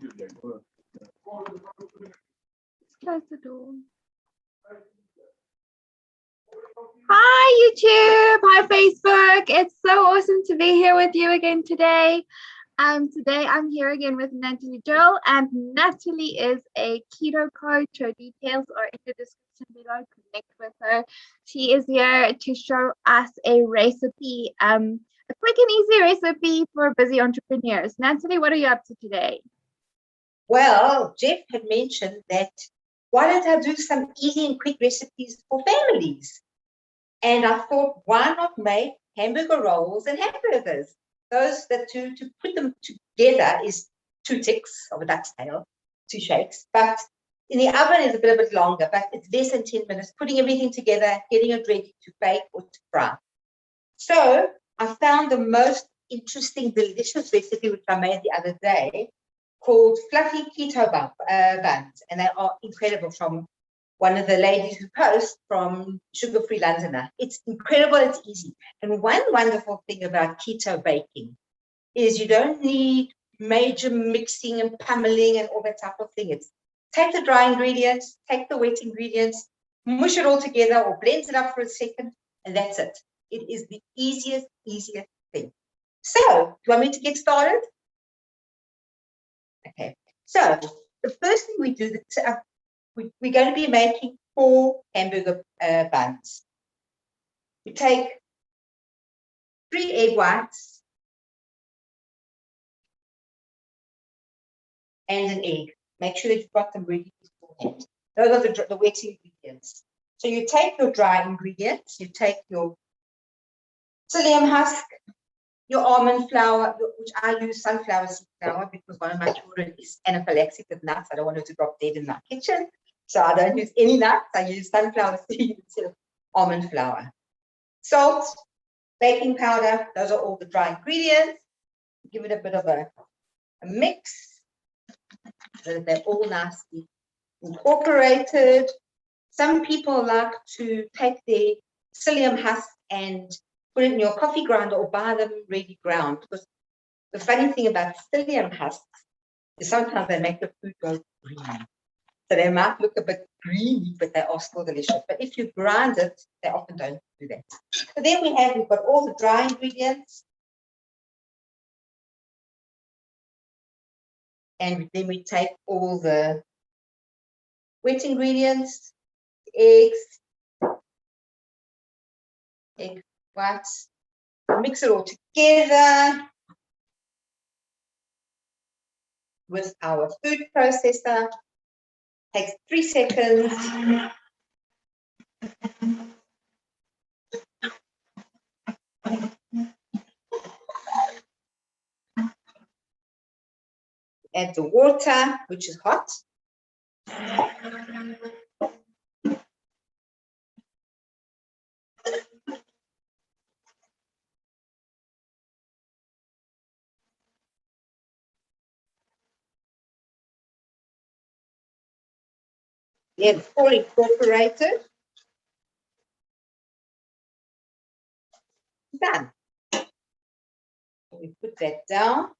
Close the door. Hi YouTube, hi Facebook. It's so awesome to be here with you again today. Today I'm here again with Natalie Joel, and Natalie is a keto coach. Her details are in the description below. Connect with her. She is here to show us a recipe, a quick and easy recipe for busy entrepreneurs. Natalie, what are you up to today? Well, Jeff had mentioned that why don't I do some easy and quick recipes for families? And I thought, why not make hamburger rolls and hamburgers? Those that to put them together is 2 ticks of a duck's tail, 2 shakes. But in the oven is a bit longer, but it's less than 10 minutes, putting everything together, getting it ready to bake or to fry. So I found the most interesting, delicious recipe, which I made the other day, called fluffy keto buns. And they are incredible, from one of the ladies who posts from Sugar Free Londoner. It's incredible, it's easy. And one wonderful thing about keto baking is you don't need major mixing and pummeling and all that type of thing. It's take the dry ingredients, take the wet ingredients, mush it all together or blend it up for a second, and that's it. It is the easiest thing. So, do you want me to get started? Okay, so the first thing we do, we're going to be making 4 hamburger buns. We take 3 egg whites and an egg. Make sure that you've got them ready beforehand. Those are the wet ingredients. So you take your dry ingredients, you take your psyllium husk, your almond flour, which I use sunflower seed flour because one of my children is anaphylactic with nuts. I don't want her to drop dead in my kitchen. So I don't use any nuts. I use sunflower seed instead of almond flour. Salt, baking powder, those are all the dry ingredients. Give it a bit of a mix so that they're all nicely incorporated. Some people like to take their psyllium husk and put it in your coffee grinder or buy them ready ground, because the funny thing about psyllium husks is sometimes they make the food go green. So they might look a bit greeny, but they are still delicious. But if you grind it, they often don't do that. So then we've got all the dry ingredients. And then we take all the wet ingredients, egg whites, mix it all together with our food processor. Takes 3 seconds. Add the water, which is hot. It's all incorporated. Done. We put that down.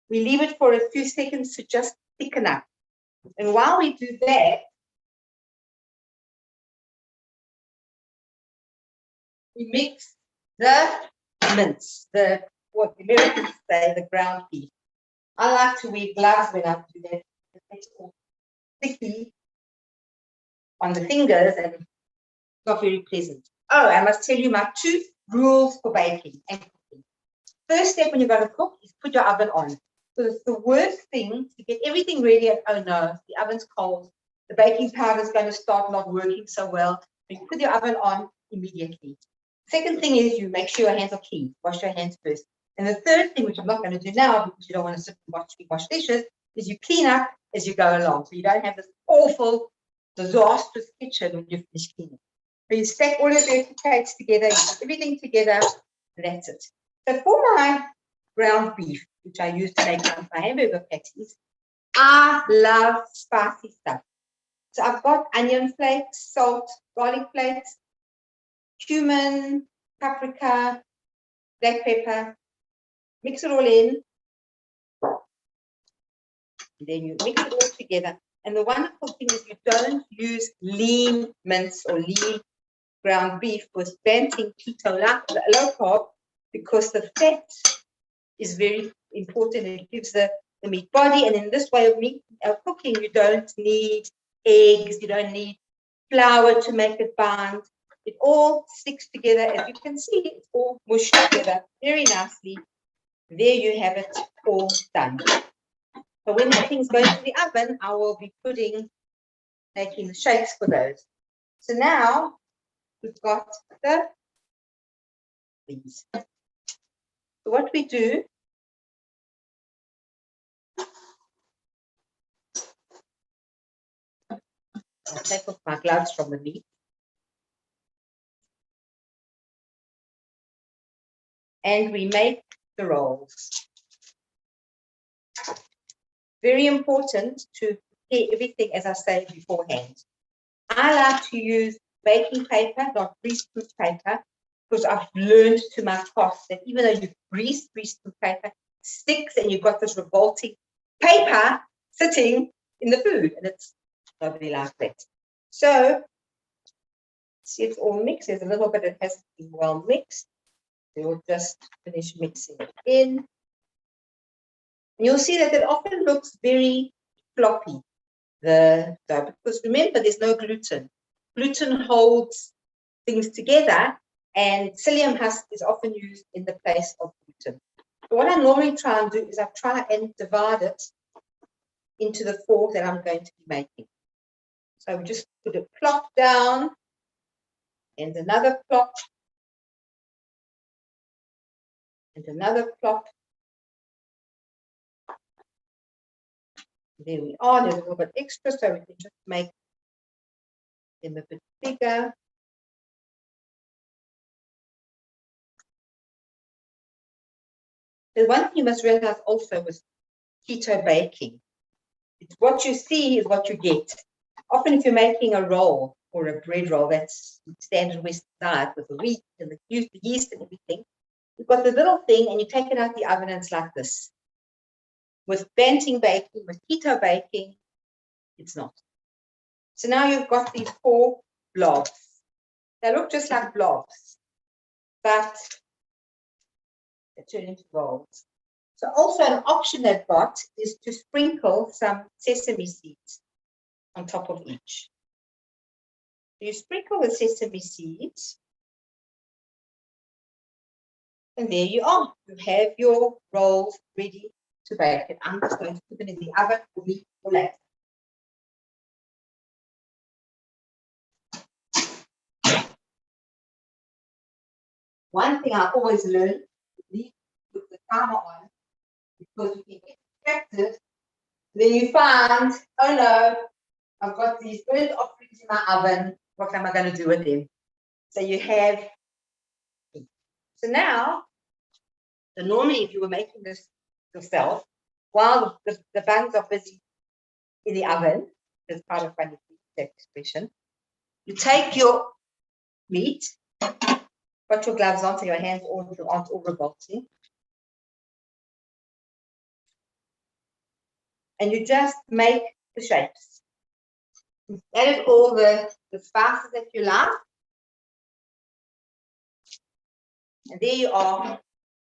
We leave it for a few seconds to just thicken up. And while we do that, we mix the mince, what the Americans say, the ground beef. I like to wear gloves when I do that. It makes it all sticky on the fingers and not very pleasant. Oh, I must tell you my 2 rules for baking and cooking. First step when you're going to cook is put your oven on. So it's the worst thing to get everything ready and oh no, the oven's cold. The baking powder is going to start not working so well. You put your oven on immediately. Second thing is you make sure your hands are clean. Wash your hands first. And the third thing, which I'm not going to do now because you don't want to sit and wash dishes, is you clean up as you go along. So you don't have this awful, disastrous kitchen when you finish cleaning. So you stack all of your cakes together, you put everything together, and that's it. So for my ground beef, which I use to make my hamburger patties, I love spicy stuff. So I've got onion flakes, salt, garlic flakes, cumin, paprika, black pepper, mix it all in. And then you mix it all together. And the wonderful thing is you don't use lean mince or lean ground beef with banting keto low carb, because the fat is very important. It gives the meat body. And in this way of meat cooking, you don't need eggs, you don't need flour to make it bind. It all sticks together. As you can see, it's all mushed together very nicely. There you have it all done. So when the things go into the oven, I will be making the shapes for those. So now we've got these. So what we do, I'll take off my gloves from the meat. And we make the rolls. Very important to prepare everything, as I say, beforehand. I like to use baking paper, not greaseproof paper, because I've learned to my cost that even though you greaseproof paper sticks and you've got this revolting paper sitting in the food, and it's nobody like that. So, see, it's all mixed. There's a little bit that has to be well mixed. We'll just finish mixing it in. And you'll see that it often looks very floppy, the dough, because remember, there's no gluten. Gluten holds things together, and psyllium husk is often used in the place of gluten. So what I normally try and do is I try and divide it into the four that I'm going to be making. So we just put a plop down, and another plop, and another plop. There we are. There's a little bit extra, so we can just make them a bit bigger. The one thing you must realize also with keto baking, it's what you see is what you get. Often if you're making a roll or a bread roll that's standard West diet with the wheat and the yeast and everything, you've got the little thing and you take it out the oven and it's like this. With banting baking, with keto baking, it's not. So now you've got these four blobs. They look just like blobs, but they turn into rolls. So also an option they've got is to sprinkle some sesame seeds on top of each. You sprinkle the sesame seeds, and there you are. You have your rolls ready to bake. And I'm just going to put them in the oven for me for later. One thing I always learn, you need to put the timer on, because you can get distracted. Then you find, oh no, I've got these burnt offerings in my oven. What am I going to do with them? So you have. So now, normally if you were making this yourself, while the buns are busy in the oven, there's quite a funny expression. You take your meat, put your gloves on so your hands aren't all revolting. And you just make the shapes. Add all the spices that you like. And there you are,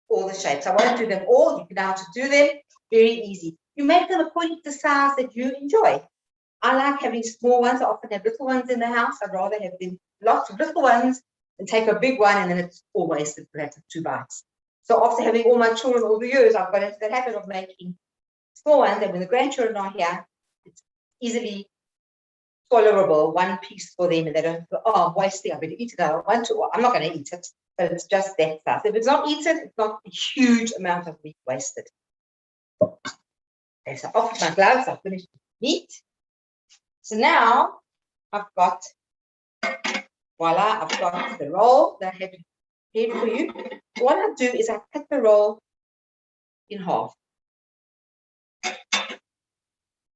all the shapes. I won't do them all. You can know how to do them. Very easy. You make them according to the size that you enjoy. I like having small ones. I often have little ones in the house. I'd rather have them lots of little ones than take a big one and then it's all wasted for that 2 bites. So after having all my children all the years, I've got into the habit of making small ones, and when the grandchildren are here, it's easily tolerable, one piece for them, and they don't go, oh, I'm wasting, I better eat it. I don't want to, or I'm not going to eat it, but it's just that size. If it's not eaten, it's not a huge amount of meat wasted. Okay, so off with my gloves, I've finished the meat. So now I've got, voila, I've got the roll that I have prepared for you. So what I do is I cut the roll in half.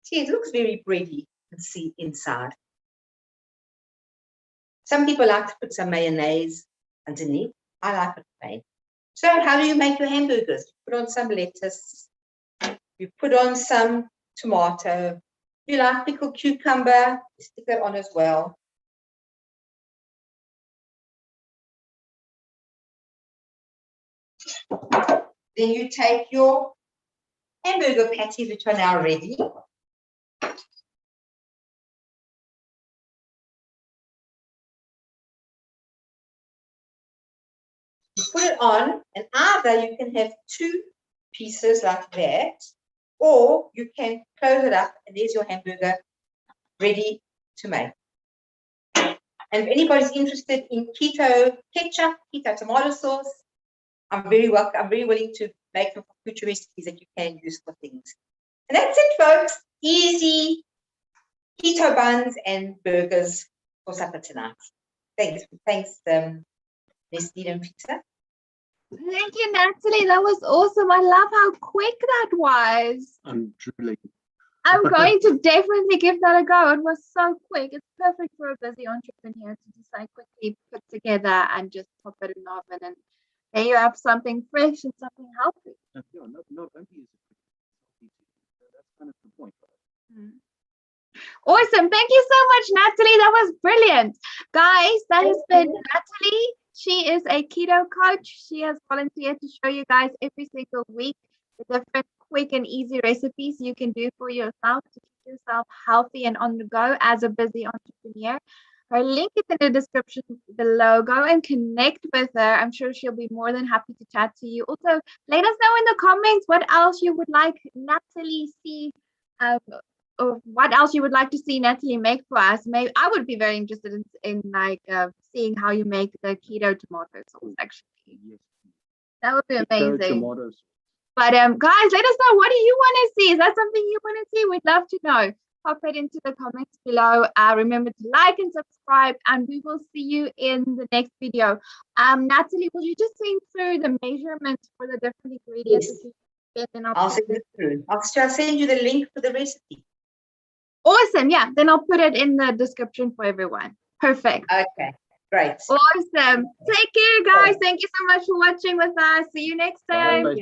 See, it looks very bready and see inside. Some people like to put some mayonnaise underneath. I like it plain. So how do you make your hamburgers? You put on some lettuce. You put on some tomato. You like pickled cucumber, you stick that on as well. Then you take your hamburger patties, which are now ready. You put it on, and either you can have 2 pieces like that, or you can close it up, and there's your hamburger ready to make. And if anybody's interested in keto ketchup, keto tomato sauce, I'm very willing to make some future recipes that you can use for things. And that's it, folks. Easy keto buns and burgers for supper tonight. Thanks, Nestle and Pizza. Thank you, Natalie. That was awesome. I love how quick that was. I'm drooling. I'm going to definitely give that a go. It was so quick. It's perfect for a busy entrepreneur to just like quickly put together and just pop it in the oven, and there you have something fresh and something healthy. Not only is it that's kind of the point. Awesome. Thank you so much, Natalie. That was brilliant. Guys, that has been Natalie. She is a keto coach. She has volunteered to show you guys every single week the different quick and easy recipes you can do for yourself to keep yourself healthy and on the go as a busy entrepreneur. Her link is in the description below. Go and connect with her. I'm sure she'll be more than happy to chat to you. Also, let us know in the comments what else you would like Natalie see, or what else you would like to see Natalie make for us. Maybe I would be very interested in like seeing how you make the keto tomato sauce. Actually, Yes. that would be amazing. Tomatoes. But guys, let us know, what do you want to see? Is that something you want to see? We'd love to know. Pop it into the comments below. Remember to like and subscribe, and we will see you in the next video. Natalie, will you just send through the measurements for the different ingredients? Yes. That you get, and I'll send it through. I'll send you the link for the recipe. Awesome. Yeah, then I'll put it in the description for everyone. Perfect. Okay, great. Awesome. Take care, guys. Thank you so much for watching with us. See you next time. Bye.